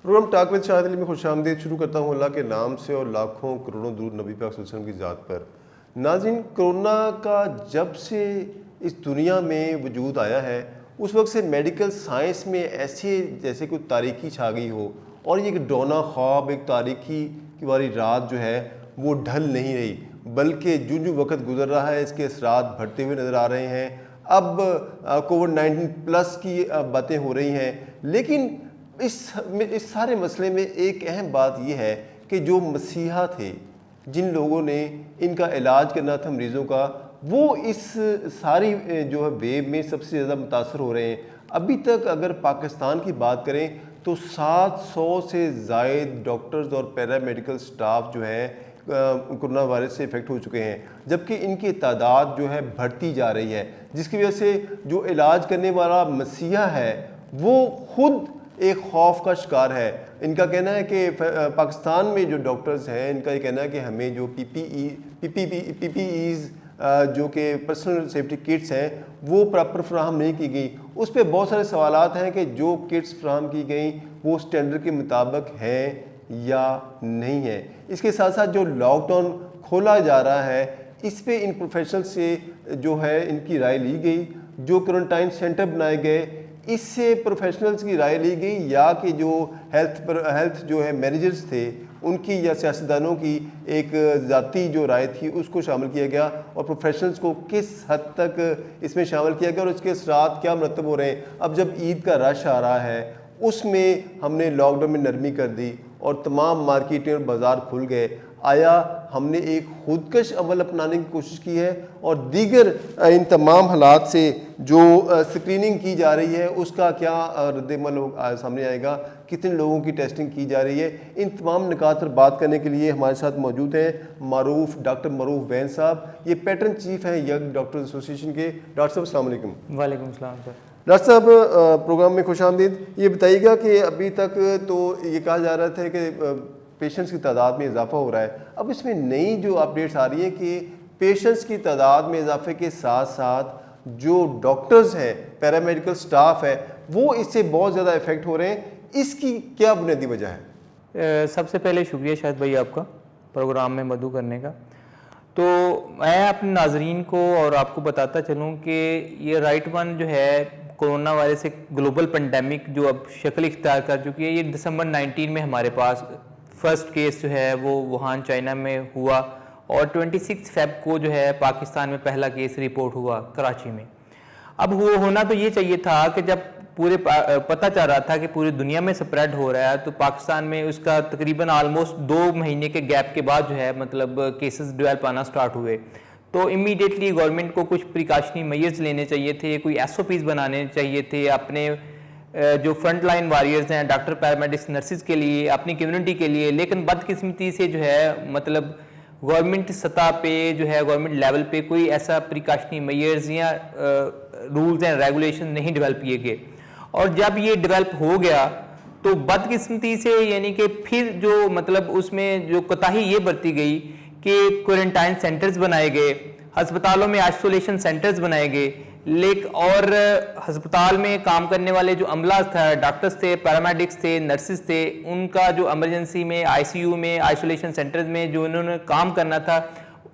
Programme talk with Shahid Ali में खुशामदीद शुरू करता हूँ अल्लाह के नाम से और लाखों करोड़ों दूर नबी पाक सल्लल्लाहु अलैहि वसल्लम की ज़ात पर। नाज़रीन, कोरोना का जब से इस दुनिया में वजूद आया है उस वक्त से मेडिकल साइंस में ऐसे जैसे कोई तारीकी छा गई हो और ये एक डौना ख्वाब, एक तारीकी की वाली रात जो है वो ढल नहीं रही, बल्कि जो वक्त गुजर रहा है इसके असरात बढ़ते हुए नज़र आ रहे हैं। अब कोविड-19 प्लस की बातें हो रही हैं, लेकिन इस सारे मसले में एक अहम बात यह है कि जो मसीहा थे, जिन लोगों ने इनका इलाज करना था मरीज़ों का, वो इस सारी जो है वेव में सबसे ज़्यादा मुतासर हो रहे हैं। अभी तक अगर पाकिस्तान की बात करें तो 700 से ज़ायद डॉक्टर्स और पैरामेडिकल स्टाफ जो है कोरोना वायरस से इफ़ेक्ट हो चुके हैं, जबकि इनकी तादाद जो है बढ़ती जा रही है, जिसकी वजह से जो इलाज करने वाला मसीहा है वो खुद एक खौफ का शिकार है। इनका कहना है कि पाकिस्तान में जो डॉक्टर्स हैं, इनका ये कहना है कि हमें जो पीपीईज़ जो कि पर्सनल सेफ्टी किट्स हैं वो प्रॉपर फ्राहम नहीं की गई। उस पर बहुत सारे सवालात हैं कि जो किट्स फ्राहम की गई वो स्टैंडर्ड के मुताबिक हैं या नहीं है। इसके साथ साथ जो लॉकडाउन खोला जा रहा है इस पे इन प्रोफेशनल से जो है इनकी राय ली गई। जो क्वारंटाइन सेंटर बनाए गए इससे प्रोफेशनल्स की राय ली गई, या कि जो हेल्थ जो है मैनेजर्स थे उनकी या सियासतदानों की एक ज़ाती जो राय थी उसको शामिल किया गया, और प्रोफेशनल्स को किस हद तक इसमें शामिल किया गया और इसके असरात क्या मरतब हो रहे हैं। अब जब ईद का रश आ रहा है उसमें हमने लॉकडाउन में नरमी कर दी और तमाम मार्केटें और बाज़ार खुल गए। आया हमने एक खुदकश अमल अपनाने की कोशिश की है और दीगर इन तमाम हालात से जो स्क्रीनिंग की जा रही है उसका क्या रद्द-ए-अमल सामने आएगा, कितने लोगों की टेस्टिंग की जा रही है, इन तमाम निकात पर बात करने के लिए हमारे साथ मौजूद हैं डॉक्टर मरूफ वैन साहब। ये पैटर्न चीफ हैं यंग डॉक्टर्स एसोसिएशन के। डॉक्टर साहब अस्सलाम वालेकुम। वालेकुम सलाम सर। डॉक्टर साहब, प्रोग्राम में खुशामदीद। ये बताइएगा कि अभी तक तो ये कहा जा रहा था कि पेशेंट्स की तादाद में इजाफा हो रहा है, अब इसमें नई जो अपडेट्स आ रही है कि पेशेंट्स की तादाद में इजाफे के साथ साथ जो डॉक्टर्स हैं, पैरामेडिकल स्टाफ है, वो इससे बहुत ज़्यादा इफेक्ट हो रहे हैं। इसकी क्या बुनियादी वजह है? सबसे पहले शुक्रिया शायद भाई आपका प्रोग्राम में मदऊ करने का। तो मैं अपने नाजरीन को और आपको बताता चलूँ कि ये राइट वन जो है कोरोना वायरस एक ग्लोबल पेंडेमिक जो अब शक्ल इख्तियार कर चुकी है। ये दिसंबर 19 में हमारे पास फर्स्ट केस जो है वो वुहान चाइना में हुआ और 26 फेब को जो है पाकिस्तान में पहला केस रिपोर्ट हुआ कराची में। अब वो होना तो ये चाहिए था कि जब पूरे पता चल रहा था कि पूरी दुनिया में स्प्रेड हो रहा है तो पाकिस्तान में उसका तकरीबन ऑलमोस्ट 2 महीने के गैप के बाद जो है मतलब केसेस डेवलप आना स्टार्ट हुए। तो इमीडिएटली गवर्नमेंट को कुछ प्रिकॉशनरी मेजर्स लेने चाहिए थे, कोई SOPs बनाने चाहिए थे अपने जो फ्रंट लाइन वॉरियर्स हैं, डॉक्टर, पैरामेडिक्स, नर्सिस के लिए, अपनी कम्युनिटी के लिए। लेकिन बदकिस्मती से जो है मतलब गवर्नमेंट सतह पे जो है गवर्नमेंट लेवल पे कोई ऐसा प्रिकॉशनरी मेजर्स या रूल्स एंड रेगुलेशन नहीं डेवलप किए गए। और जब ये डेवलप हो गया तो बदकिस्मती से यानी कि फिर जो मतलब उसमें जो कोताही ये बरती गई कि क्वारंटाइन सेंटर्स बनाए गए, अस्पतालों में आइसोलेशन सेंटर्स बनाए गए, लेकिन और अस्पताल में काम करने वाले जो अमला था, डॉक्टर्स थे, पैरामेडिक्स थे, नर्सिस थे, उनका जो इमरजेंसी में ICU में आइसोलेशन सेंटर्स में जो उन्होंने काम करना था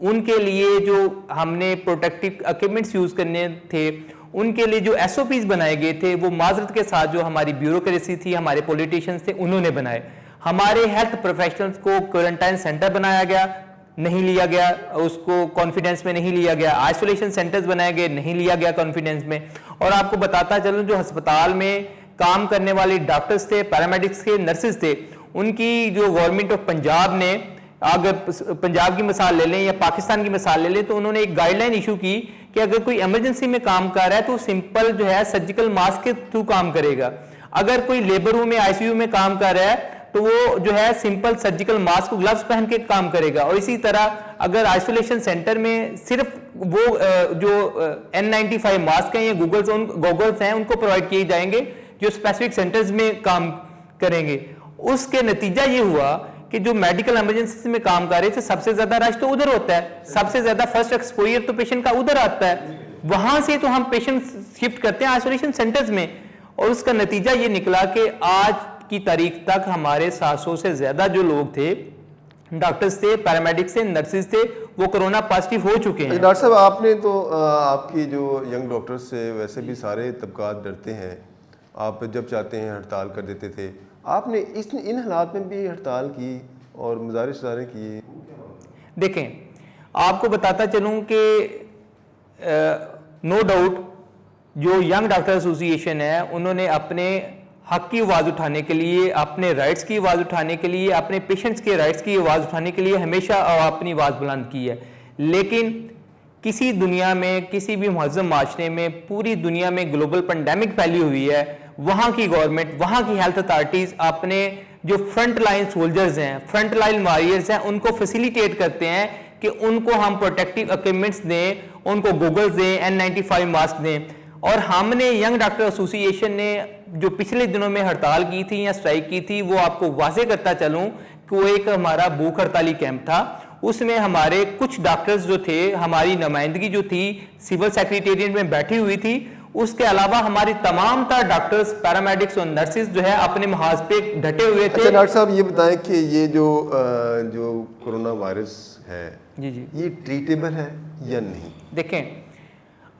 उनके लिए जो हमने प्रोटेक्टिव इक्विपमेंट्स यूज़ करने थे, उनके लिए जो SOPs बनाए गए थे वो माजरत के साथ जो हमारी ब्यूरोक्रेसी थी, हमारे पॉलिटिशियंस थे, उन्होंने बनाए। हमारे हेल्थ प्रोफेशनल्स को क्वारंटाइन सेंटर बनाया गया, नहीं लिया गया, उसको कॉन्फिडेंस में नहीं लिया गया। आइसोलेशन सेंटर्स बनाए गए, नहीं लिया गया कॉन्फिडेंस में। और आपको बताता चलूं जो अस्पताल में काम करने वाले डॉक्टर्स थे, पैरामेडिक्स थे, नर्सिस थे, उनकी जो गवर्नमेंट ऑफ पंजाब ने, अगर पंजाब की मिसाल ले लें या पाकिस्तान की मिसाल ले लें, तो उन्होंने एक गाइडलाइन इशू की कि अगर कोई इमरजेंसी में काम कर रहा है तो सिंपल जो है सर्जिकल मास्क के थ्रू काम करेगा। अगर कोई लेबर रूम में ICU में काम कर रहा है तो वो जो है सिंपल सर्जिकल मास्क, ग्लव्स पहन के काम करेगा। और इसी तरह अगर आइसोलेशन सेंटर में सिर्फ वो जो N95 मास्क हैं या गॉगल्स हैं उनको प्रोवाइड किए जाएंगे जो स्पेसिफिक सेंटर्स में काम करेंगे। उसके नतीजा ये हुआ कि जो मेडिकल इमरजेंसी में काम कर रहे थे सबसे ज्यादा रश तो उधर होता है, सबसे ज्यादा फर्स्ट एक्सपोजर तो पेशेंट का उधर आता है, वहां से तो हम पेशेंट शिफ्ट करते हैं आइसोलेशन सेंटर्स में। और उसका नतीजा ये निकला कि आज की तारीख तक हमारे 700 से ज़्यादा जो लोग थे, डॉक्टर्स थे, पैरामेडिक्स थे, नर्सिस थे, वो कोरोना पॉजिटिव हो चुके हैं। डॉक्टर साहब, आपने तो आपकी जो यंग डॉक्टर्स से वैसे भी सारे तबकात डरते हैं, आप जब चाहते हैं हड़ताल कर देते थे, आपने इन हालात में भी हड़ताल की और मुजारिश इशारे किए। देखें, आपको बताता चलूं कि नो डाउट जो यंग डॉक्टर एसोसिएशन है, उन्होंने अपने हक की आवाज़ उठाने के लिए, अपने राइट्स की आवाज़ उठाने के लिए, अपने पेशेंट्स के राइट्स की आवाज़ उठाने के लिए हमेशा अपनी आवाज़ बुलंद की है। लेकिन किसी दुनिया में, किसी भी मुहज़्ज़म माशरे में, पूरी दुनिया में ग्लोबल पेंडेमिक फैली हुई है, वहाँ की गवर्नमेंट, वहाँ की हेल्थ अथॉरिटीज़ अपने जो फ्रंट लाइन सोल्जर्स हैं, फ्रंट लाइन वॉरियर्स हैं, उनको फैसिलिटेट करते हैं कि उनको हम प्रोटेक्टिव इक्विपमेंट्स दें, उनको गूगल्स दें, N95 मास्क दें। और हमने यंग डॉक्टर एसोसिएशन ने जो पिछले दिनों में हड़ताल की थी या स्ट्राइक की थी, वो आपको वाजे करता चलूं कि वो एक हमारा भूख हड़ताली कैंप था। उसमें हमारे कुछ डॉक्टर्स जो थे, हमारी नुमाइंदगी जो थी सिविल सेक्रेटेरिएट में बैठी हुई थी। उसके अलावा हमारी तमाम तर डॉक्टर्स, पैरामेडिक्स और नर्सिस जो है अपने महाज पे डटे हुए थे। अच्छा डॉक्टर साहब, ये बताएं कि ये जो कोरोना वायरस है, जी जी, ये ट्रीटेबल है या नहीं? देखें,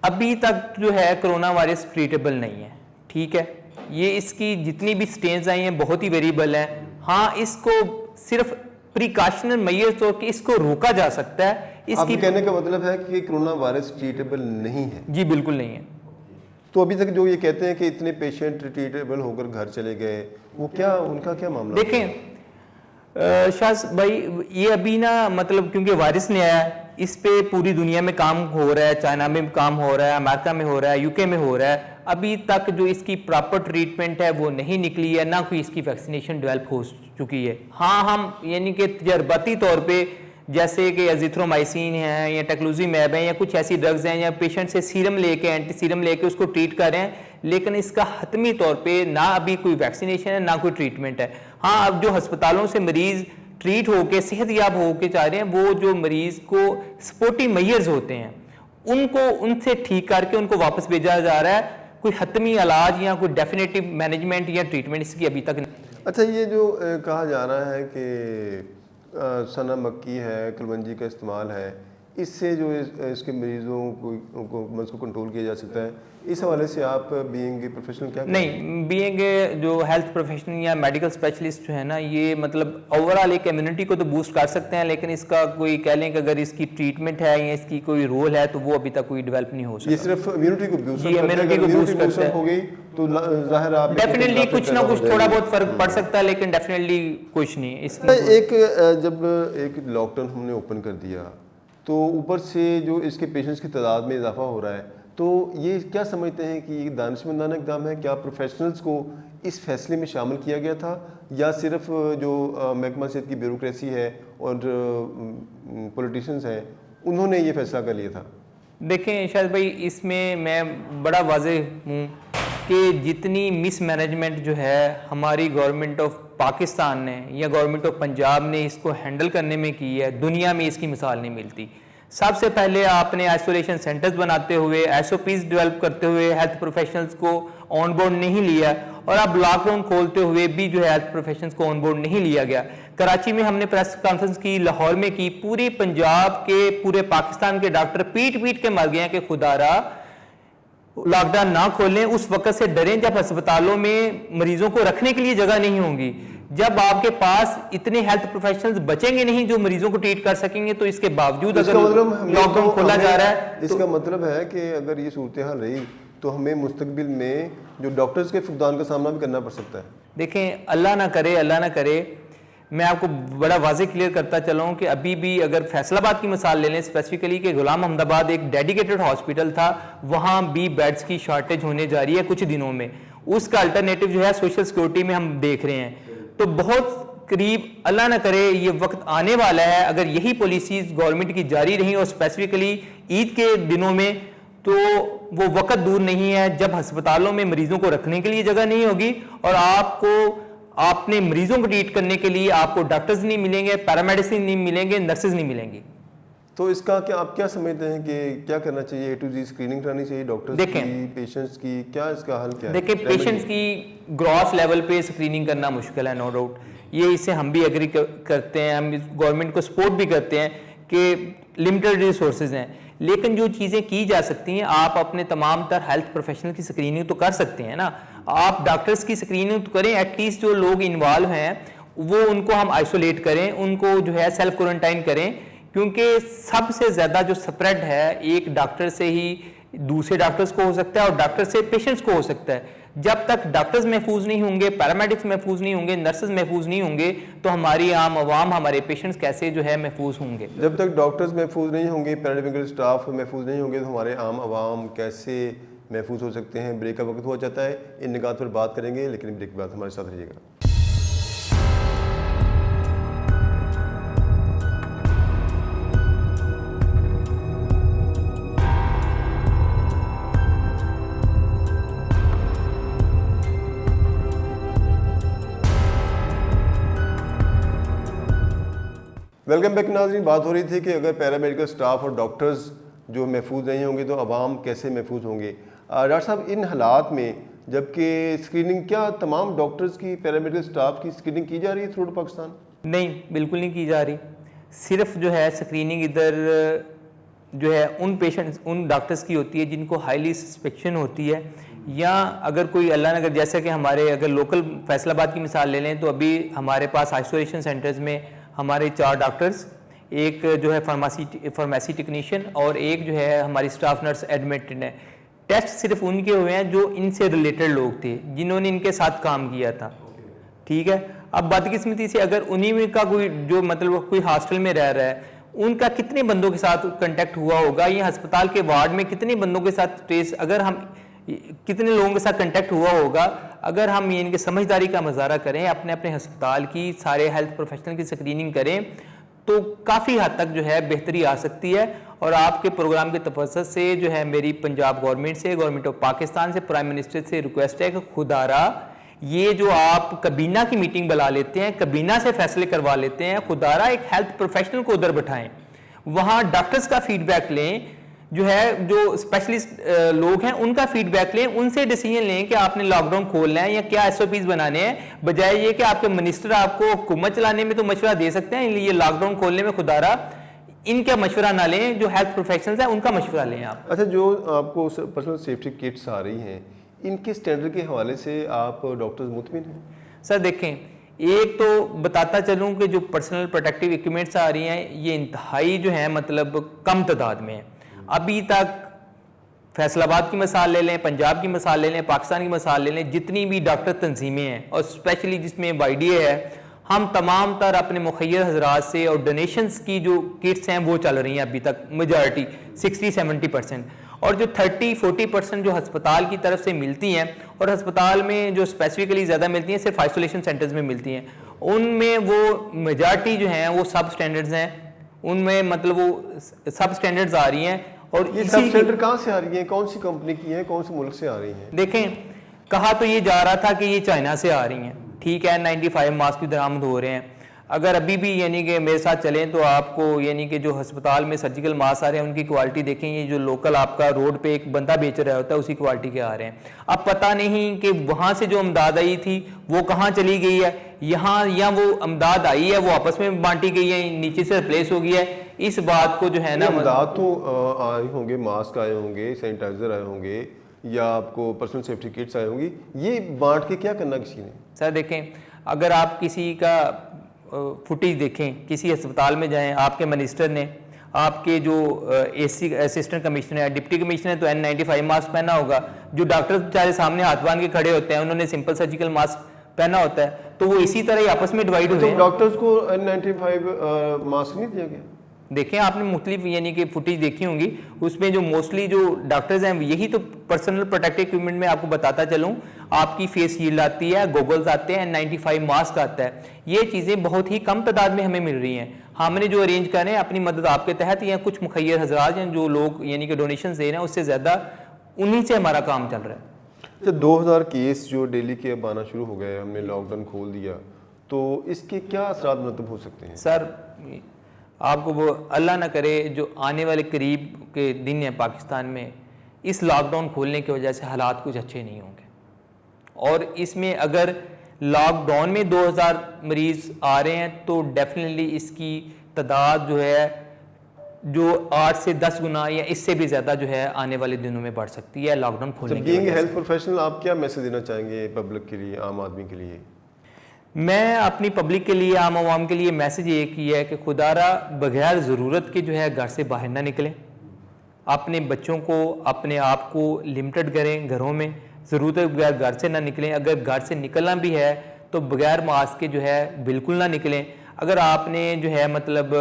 अभी तक जो है कोरोना वायरस ट्रीटेबल नहीं है, ठीक है। ये इसकी जितनी भी स्टेन्स आई हैं बहुत ही वेरिएबल है। हाँ, इसको सिर्फ प्रिकॉशनल मेजर्स तो कि इसको रोका जा सकता है। इसकी कहने का मतलब है कि कोरोना वायरस ट्रीटेबल नहीं है? जी बिल्कुल नहीं है। तो अभी तक जो ये कहते हैं कि इतने पेशेंट ट्रीटेबल होकर घर चले गए, वो क्या, उनका क्या मामला? देखें शाह भाई, ये अभी ना मतलब क्योंकि वायरस नहीं आया, इस पे पूरी दुनिया में काम हो रहा है, चाइना में काम हो रहा है, अमेरिका में हो रहा है, यूके में हो रहा है। अभी तक जो इसकी प्रॉपर ट्रीटमेंट है वो नहीं निकली है, ना कोई इसकी वैक्सीनेशन डेवलप हो चुकी है। हाँ, हम यानी कि तजर्बाती तौर पे जैसे कि एजिथ्रोमाइसिन है या टेक्लुजीमैब है या कुछ ऐसी ड्रग्स हैं, या पेशेंट से सीरम लेके, एंटी सीरम लेके उसको ट्रीट कर रहे हैं, लेकिन इसका हतमी तौर पे ना अभी कोई वैक्सीनेशन है ना कोई ट्रीटमेंट है। हाँ, अब जो अस्पतालों से मरीज ट्रीट होके सेहतयाब होके जा रहे हैं, वो जो मरीज को सपोर्टिव मेजर्स होते हैं उनको उनसे ठीक करके उनको वापस भेजा जा रहा है। कोई हतमी इलाज या कोई डेफिनेटिव मैनेजमेंट या ट्रीटमेंट इसकी अभी तक नहीं। अच्छा, ये जो कहा जा रहा है कि सना मक्की है, कलवंजी का इस्तेमाल है, इससे जो इसके मरीजों को उसको कंट्रोल किया जा सकता है, इस हवाले से आप बीइंग प्रोफेशनल क्या नहीं, बीइंग जो हेल्थ प्रोफेशनल या मेडिकल स्पेशलिस्ट जो है ना, ये मतलब ओवरऑल एक कम्युनिटी को तो बूस्ट कर सकते हैं, लेकिन इसका कोई कह लें कि अगर इसकी ट्रीटमेंट है या इसकी कोई रोल है तो वो अभी तक कोई डेवलप नहीं हो सकता। ये सिर्फ इम्यूनिटी को बूस्ट करता है। इम्यूनिटी को बूस्ट करता हो गई तो जाहिर आप डेफिनेटली कुछ ना कुछ थोड़ा बहुत फर्क पड़ सकता है, लेकिन डेफिनेटली कुछ नहीं इसमें। जब एक लॉकडाउन हमने ओपन कर दिया तो ऊपर से जो इसके पेशेंट्स की तादाद में इजाफा हो रहा है, तो ये क्या समझते हैं कि ये दानिशमंदाना इक़दाम है? क्या प्रोफेशनल्स को इस फैसले में शामिल किया गया था, या सिर्फ जो महकमा सेहत की ब्यूरोक्रेसी है और पॉलिटिशियंस हैं उन्होंने ये फैसला कर लिया था? देखें शायद भाई, इसमें मैं बड़ा वाज़ेह हूँ कि जितनी मिसमैनेजमेंट जो है हमारी गवर्नमेंट ऑफ पाकिस्तान ने या गवर्नमेंट ऑफ पंजाब ने इसको हैंडल करने में की है, दुनिया में इसकी मिसाल नहीं मिलती। सबसे पहले आपने आइसोलेशन सेंटर्स बनाते हुए, एसओपीज डेवलप करते हुए हेल्थ प्रोफेशनल्स को ऑन बोर्ड नहीं लिया, और अब लॉकडाउन खोलते हुए भी जो है हेल्थ प्रोफेशनल्स को ऑन बोर्ड नहीं लिया गया। कराची में हमने प्रेस कॉन्फ्रेंस की, लाहौर में की, पूरे पंजाब के, पूरे पाकिस्तान के डॉक्टर पीट पीट के मर गए हैं कि खुदारा लॉकडाउन ना खोलें। उस वक्त से डरें जब अस्पतालों में मरीजों को रखने के लिए जगह नहीं होंगी, जब आपके पास इतने हेल्थ प्रोफेशनल्स बचेंगे नहीं जो मरीजों को ट्रीट कर सकेंगे, तो इसके बावजूद अगर लॉकडाउन खोला जा रहा है, इसका मतलब है कि अगर ये सूरत हाल रही तो हमें मुस्तकबिल में जो डॉक्टर्स के फुकदान का सामना भी करना पड़ सकता है। देखें, अल्लाह ना करे, अल्लाह ना करे, मैं आपको बड़ा वाज़ेह क्लियर करता चला हूँ कि अभी भी अगर फैसलाबाद की मिसाल ले लें स्पेसिफिकली, कि गुलाम अहमदाबाद एक डेडिकेटेड हॉस्पिटल था, वहाँ भी बेड्स की शॉर्टेज होने जा रही है कुछ दिनों में। उसका अल्टरनेटिव जो है सोशल सिक्योरिटी में हम देख रहे हैं। तो बहुत करीब, अल्लाह ना करे, ये वक्त आने वाला है, अगर यही पॉलिसीज गवर्नमेंट की जारी रही और स्पेसिफिकली ईद के दिनों में, तो वो वक्त दूर नहीं है जब अस्पतालों में मरीजों को रखने के लिए जगह नहीं होगी और आपने मरीजों को ट्रीट करने के लिए आपको डॉक्टर्स नहीं मिलेंगे, पैरामेडिसिन नहीं मिलेंगे, नर्सेज नहीं मिलेंगी। तो इसका क्या आप क्या समझते हैं कि क्या करना चाहिए? ए टू जी स्क्रीनिंग करानी चाहिए डॉक्टर्स की, पेशेंट्स की, क्या इसका हल क्या है? देखिए, पेशेंट्स की ग्रॉस लेवल पे स्क्रीनिंग करना मुश्किल है, नो डाउट। ये इससे हम भी एग्री करते हैं, हम गवर्नमेंट को सपोर्ट भी करते हैं कि लिमिटेड रिसोर्सेज हैं, लेकिन जो चीज़ें की जा सकती हैं, आप अपने तमाम तर हेल्थ प्रोफेशनल की स्क्रीनिंग तो कर सकते हैं ना। आप डॉक्टर्स की स्क्रीनिंग तो करें, एटलीस्ट जो लोग इन्वॉल्व हैं वो उनको हम आइसोलेट करें, उनको जो है सेल्फ क्वारंटाइन करें, क्योंकि सबसे ज़्यादा जो स्प्रेड है एक डॉक्टर से ही दूसरे डॉक्टर्स को हो सकता है और डॉक्टर से पेशेंट्स को हो सकता है। जब तक डॉक्टर्स महफूज नहीं होंगे, पैरामेडिक्स महफूज नहीं होंगे, नर्सेज महफूज नहीं होंगे, तो हमारी आम आवाम, हमारे पेशेंट्स कैसे जो है महफूज होंगे? जब तक डॉक्टर्स महफूज नहीं होंगे, पैरामेडिकल स्टाफ महफूज नहीं होंगे, तो हमारे आम आवाम कैसे महफूज हो सकते हैं? ब्रेक का वक्त हो जाता है, इन निकात पर बात करेंगे, लेकिन ब्रेक के बाद हमारे साथ रहिएगा। वेलकम बैक नाज़रीन। बात हो रही थी कि अगर पैरामेडिकल स्टाफ और डॉक्टर्स जो महफूज नहीं होंगे तो आवाम कैसे महफूज होंगे। डॉक्टर साहब, इन हालात में जबकि स्क्रीनिंग क्या तमाम डॉक्टर्स की, पैरामेडिकल स्टाफ की स्क्रीनिंग की जा रही है थ्रू आउट पाकिस्तान? नहीं, बिल्कुल नहीं की जा रही। सिर्फ जो है स्क्रीनिंग इधर जो है उन पेशेंट्स, उन डॉक्टर्स की होती है जिनको हाईली सस्पेक्शन होती है, या अगर कोई अल्लाह नगर, जैसे कि हमारे अगर लोकल फैसलाबाद की मिसाल ले लें, तो अभी हमारे पास आइसोलेशन सेंटर्स में हमारे 4 डॉक्टर्स, एक जो है फार्मेसी टेक्नीशियन और एक जो है हमारी स्टाफ नर्स एडमिटेड है। टेस्ट सिर्फ उनके हुए हैं जो इनसे रिलेटेड लोग थे, जिन्होंने इनके साथ काम किया था। ठीक है, अब बदकिस्मती से अगर उन्हीं में का कोई जो मतलब कोई हॉस्टल में रह रहा है, उनका कितने बंदों के साथ कांटेक्ट हुआ होगा, या अस्पताल के वार्ड में कितने बंदों के साथ ट्रेस, अगर हम कितने लोगों के साथ कांटेक्ट हुआ होगा, अगर हम ये इनकी समझदारी का मुजाहरा करें, अपने अपने अस्पताल की सारे हेल्थ प्रोफेशनल की स्क्रीनिंग करें, तो काफ़ी हद तक जो है बेहतरी आ सकती है। और आपके प्रोग्राम के तफस्सुस से जो है मेरी पंजाब गवर्नमेंट से, गवर्नमेंट ऑफ पाकिस्तान से, प्राइम मिनिस्टर से रिक्वेस्ट है कि खुदारा ये जो आप कबीना की मीटिंग बुला लेते हैं, कबीना से फैसले करवा लेते हैं, खुदारा एक हेल्थ प्रोफेशनल को उधर बिठाएं, वहाँ डॉक्टर्स का फीडबैक लें, जो है जो स्पेशलिस्ट लोग हैं उनका फीडबैक लें, उनसे डिसीजन लें कि आपने लॉकडाउन खोलना है या क्या एसओपीज बनाने हैं, बजाय ये कि आपके मिनिस्टर आपको हुकूमत चलाने में तो मशवरा दे सकते हैं, ये लॉकडाउन खोलने में खुदारा इनका मशवरा ना लें, जो हेल्थ प्रोफेशनल्स हैं उनका मशवरा लें आप। अच्छा, जो आपको पर्सनल सेफ्टी किट्स आ रही हैं, इनके स्टैंडर्ड के हवाले से आप डॉक्टर्स मुतमिन हैं? सर देखें, एक तो बताता चलूँ कि जो पर्सनल प्रोटेक्टिव इक्विपमेंट्स आ रही हैं, ये इंतहाई जो है मतलब कम तादाद में है। अभी तक फैसलाबाद की मिसाल ले लें, पंजाब की मिसाल ले लें, पाकिस्तान की मिसाल ले लें, जितनी भी डॉक्टर तंजीमें हैं और स्पेशली जिसमें YDA है, हम तमाम तर अपने मुखैर हजरात से और डोनेशंस की जो किट्स हैं वो चल रही हैं अभी तक, मेजॉरिटी 60-70%, और जो 30-40% जो अस्पताल की तरफ से मिलती हैं, और अस्पताल में जो स्पेसिफिकली ज़्यादा मिलती हैं सिर्फ आइसोलेशन सेंटर्स में मिलती हैं, उनमें वो मेजॉरिटी जो हैं वो सब स्टैंडर्ड्स हैं, उनमें मतलब वो सब स्टैंडर्ड्स आ रही हैं। और ये सब स्टैंडर्ड कहाँ से आ रही हैं? कौन सी कंपनी की हैं? कौन से मुल्क से आ रही हैं? देखें, कहा तो ये जा रहा था कि ये चाइना से आ रही हैं, ठीक है, 95 मास्क भी दरामद हो रहे हैं। अगर अभी भी यानी कि मेरे साथ चलें तो आपको यानी कि जो अस्पताल में सर्जिकल मास्क आ रहे हैं उनकी क्वालिटी देखें, ये जो लोकल आपका रोड पे एक बंदा बेच रहा होता है उसी क्वालिटी के आ रहे हैं। अब पता नहीं कि वहाँ से जो अमदाद आई थी वो कहाँ चली गई है, यहाँ या वो अमदाद आई है वो आपस में बांटी गई है, नीचे से रिप्लेस हो गई है। इस बात को जो है ना, अमदाद तो आए होंगे, मास्क आए होंगे, सैनिटाइजर आए होंगे, या आपको पर्सनल सेफ्टी किट्स आए होंगी, ये बांट के क्या करना किसी ने? सर देखें, अगर आप किसी का फुटेज देखें, किसी अस्पताल में जाएं, आपके मिनिस्टर ने, आपके जो AC असिस्टेंट कमिश्नर है, डिप्टी कमिश्नर है, तो N95 मास्क पहना होगा, जो डॉक्टर बेचारे सामने हाथ बांध के खड़े होते हैं उन्होंने सिंपल सर्जिकल मास्क पहना होता है, तो वो इसी तरह ही आपस में डिवाइड हुए हैं। डॉक्टर्स को N95 मास्क नहीं दिया गया? देखें, आपने मुख्तलिफ यानी कि फुटेज देखी होंगी, उसमें जो मोस्टली जो डॉक्टर्स हैं, यही तो पर्सनल प्रोटेक्टिव इक्विपमेंट में आपको बताता चलूँ, आपकी फेस शील्ड आती है, गोगल्स आते हैं, N95 मास्क आता है, ये चीज़ें बहुत ही कम तादाद में हमें मिल रही हैं। हमने जो अरेंज कर रहे हैं अपनी मदद आपके तहत, या कुछ मुखैर हजरात हैं जो लोग यानी कि डोनेशन दे रहे हैं, उससे ज़्यादा उन्हीं से हमारा काम चल रहा है। 2000 केस जो डेली के अब आना शुरू हो गए, हमने लॉकडाउन खोल दिया, तो इसके क्या असरात मतलब हो सकते हैं? सर आपको वो अल्लाह ना करे जो आने वाले करीब के दिन हैं पाकिस्तान में, इस लॉकडाउन खोलने की वजह से हालात कुछ अच्छे नहीं होंगे। और इसमें अगर लॉकडाउन में 2000 मरीज़ आ रहे हैं तो डेफिनेटली इसकी तादाद जो है जो 8 से 10 गुना या इससे भी ज़्यादा जो है आने वाले दिनों में बढ़ सकती है लॉकडाउन खोलने की बीइंग वजह से। हेल्थ प्रोफेशनल आप क्या मैसेज देना चाहेंगे पब्लिक के लिए, आम आदमी के लिए? मैं अपनी पब्लिक के लिए, आम आवाम के लिए मैसेज ये किया है कि खुदारा बगैर ज़रूरत के जो है घर से बाहर ना निकलें, अपने बच्चों को, अपने आप को लिमिटेड करें, घरों में ज़रूरत के बगैर घर से ना निकलें। अगर घर से निकलना भी है तो बगैर मास्क के जो है बिल्कुल ना निकलें। अगर आपने जो है मतलब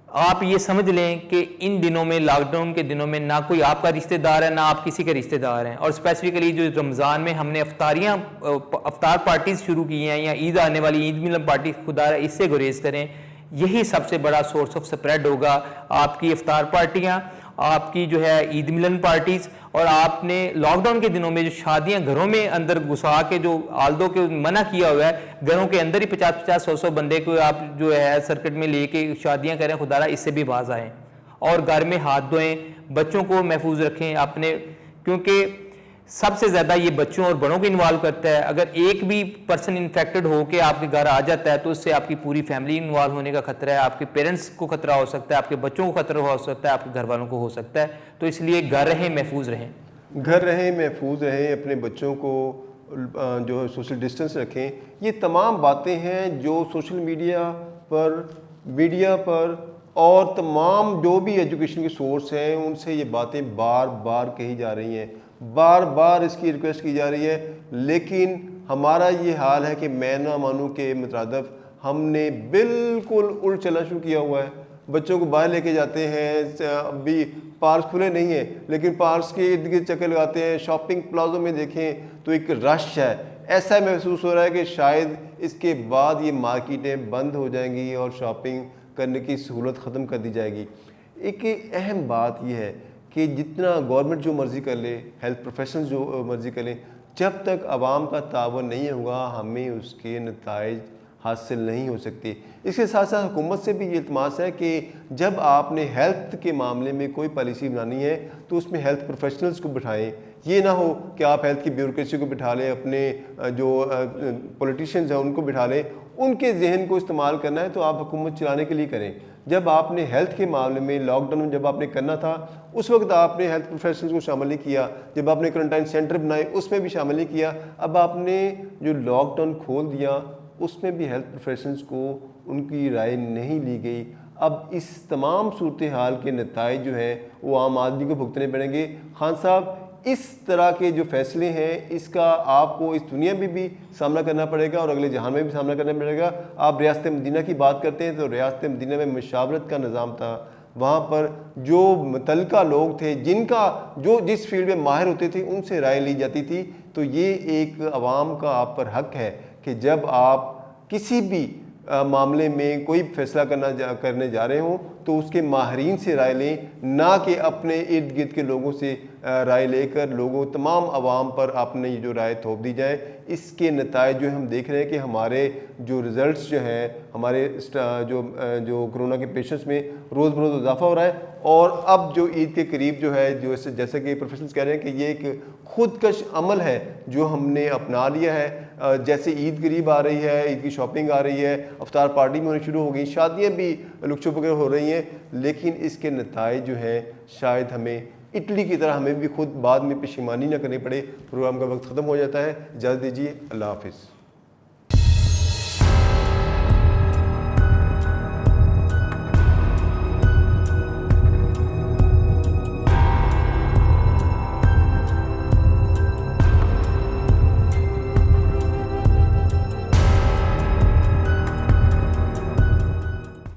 आप ये समझ लें कि इन दिनों में, लॉकडाउन के दिनों में, ना कोई आपका रिश्तेदार है ना आप किसी के रिश्तेदार हैं। और स्पेसिफिकली जो रमज़ान में हमने अफ्तार पार्टीज शुरू की हैं या ईद आने वाली ईद मिलन पार्टी, खुदा इससे गुरेज करें। यही सबसे बड़ा सोर्स ऑफ स्प्रेड होगा, आपकी इफ्तार पार्टियां, आपकी जो है ईद मिलन पार्टीज। और आपने लॉकडाउन के दिनों में जो शादियां घरों में अंदर घुसा के, जो आल्दो के मना किया हुआ है, घरों के अंदर ही 50-50, 100-100 बंदे को आप जो है सर्किट में लेके शादियां करें, खुदारा इससे भी बाज आएँ। और घर में हाथ धोएं, बच्चों को महफूज रखें अपने, क्योंकि सबसे ज़्यादा ये बच्चों और बड़ों को इन्वॉल्व करता है। अगर एक भी पर्सन इन्फेक्टेड होकर आपके घर आ जाता है तो उससे आपकी पूरी फैमिली इन्वॉल्व होने का खतरा है, आपके पेरेंट्स को खतरा हो सकता है, आपके बच्चों को खतरा हो सकता है, आपके घर वालों को हो सकता है। तो इसलिए घर रहें, महफूज रहें। घर रहें, महफूज रहें, अपने बच्चों को जो है सोशल डिस्टेंस रखें। ये तमाम बातें हैं जो सोशल मीडिया पर और तमाम जो भी एजुकेशन के सोर्स हैं उनसे ये बातें बार बार कही जा रही हैं, बार बार इसकी रिक्वेस्ट की जा रही है। लेकिन हमारा ये हाल है कि मैं ना मानूं के मुताबिक हमने बिल्कुल उल्ट चलना शुरू किया हुआ है। बच्चों को बाहर लेके जाते हैं, अभी पार्क खुले नहीं है लेकिन पार्क के इर्द गिर्द चक्कर लगाते हैं। शॉपिंग प्लाजो में देखें तो एक रश है। ऐसा महसूस हो रहा है कि शायद इसके बाद ये मार्केटें बंद हो जाएंगी और शॉपिंग करने की सहूलत ख़त्म कर दी जाएगी। एक अहम बात यह है कि जितना गवर्नमेंट जो मर्ज़ी कर ले, हेल्थ प्रोफेशनल्स जो मर्ज़ी कर लें, जब तक आवाम का तावन नहीं होगा हमें उसके नताइज हासिल नहीं हो सकते। इसके साथ साथ हुकूमत से भी ये इल्तमास है कि जब आपने हेल्थ के मामले में कोई पॉलिसी बनानी है तो उसमें हेल्थ प्रोफेशनल्स को बिठाएं। ये ना हो कि आप हेल्थ की ब्यूरोक्रेसी को बिठा लें, अपने जो पॉलिटिशियंस हैं उनको बिठा लें। उनके जहन को इस्तेमाल करना है तो आप हुकूमत चलाने के लिए करें। जब आपने हेल्थ के मामले में लॉकडाउन में जब आपने करना था उस वक्त आपने हेल्थ प्रोफेशनल्स को शामिल नहीं किया, जब आपने क्वारंटाइन सेंटर बनाए उसमें भी शामिल नहीं किया। अब आपने जो लॉकडाउन खोल दिया उसमें भी हेल्थ प्रोफेशनल्स को उनकी राय नहीं ली गई। अब इस तमाम सूरत हाल के नताइज जो हैं वो आम आदमी को भुगतने पड़ेंगे। खान साहब, इस तरह के जो फैसले हैं इसका आपको इस दुनिया में भी सामना करना पड़ेगा और अगले जहान में भी सामना करना पड़ेगा। आप रियासत मदीना की बात करते हैं तो रियासत मदीना में मशावरत का निज़ाम था। वहाँ पर जो मुतल्लिका लोग थे जिनका जो जिस फील्ड में माहिर होते थे उनसे राय ली जाती थी। तो ये एक आवाम का आप पर हक है कि जब आप किसी भी मामले में कोई फैसला करने जा रहे हों तो उसके माहिरीन से राय लें, ना कि अपने इर्द गिर्द के लोगों से राय लेकर लोगों तमाम आवाम पर आपने ये जो राय थोप दी जाए। इसके नताइज जो हम देख रहे हैं कि हमारे जो रिज़ल्ट्स जो हैं, हमारे जो कोरोना के पेशेंट्स में रोज़ बरोज़ इजाफा हो रहा है। और अब जो ईद के करीब जो है, जो जैसे कि प्रोफेशनल्स कह रहे हैं कि ये एक खुदकश अमल है जो हमने अपना लिया है। जैसे ईद करीब आ रही है, ईद की शॉपिंग आ रही है, अफ्तार पार्टी में होनी शुरू हो गई, शादियाँ भी लुक-छुप वगैरह हो रही हैं। लेकिन इसके नताइज जो हैं शायद हमें इटली की तरह हमें भी खुद बाद में पशेमानी ना करनी पड़े। प्रोग्राम का वक्त ख़त्म हो जाता है, इजाज़त दीजिए, अल्लाह हाफिज़।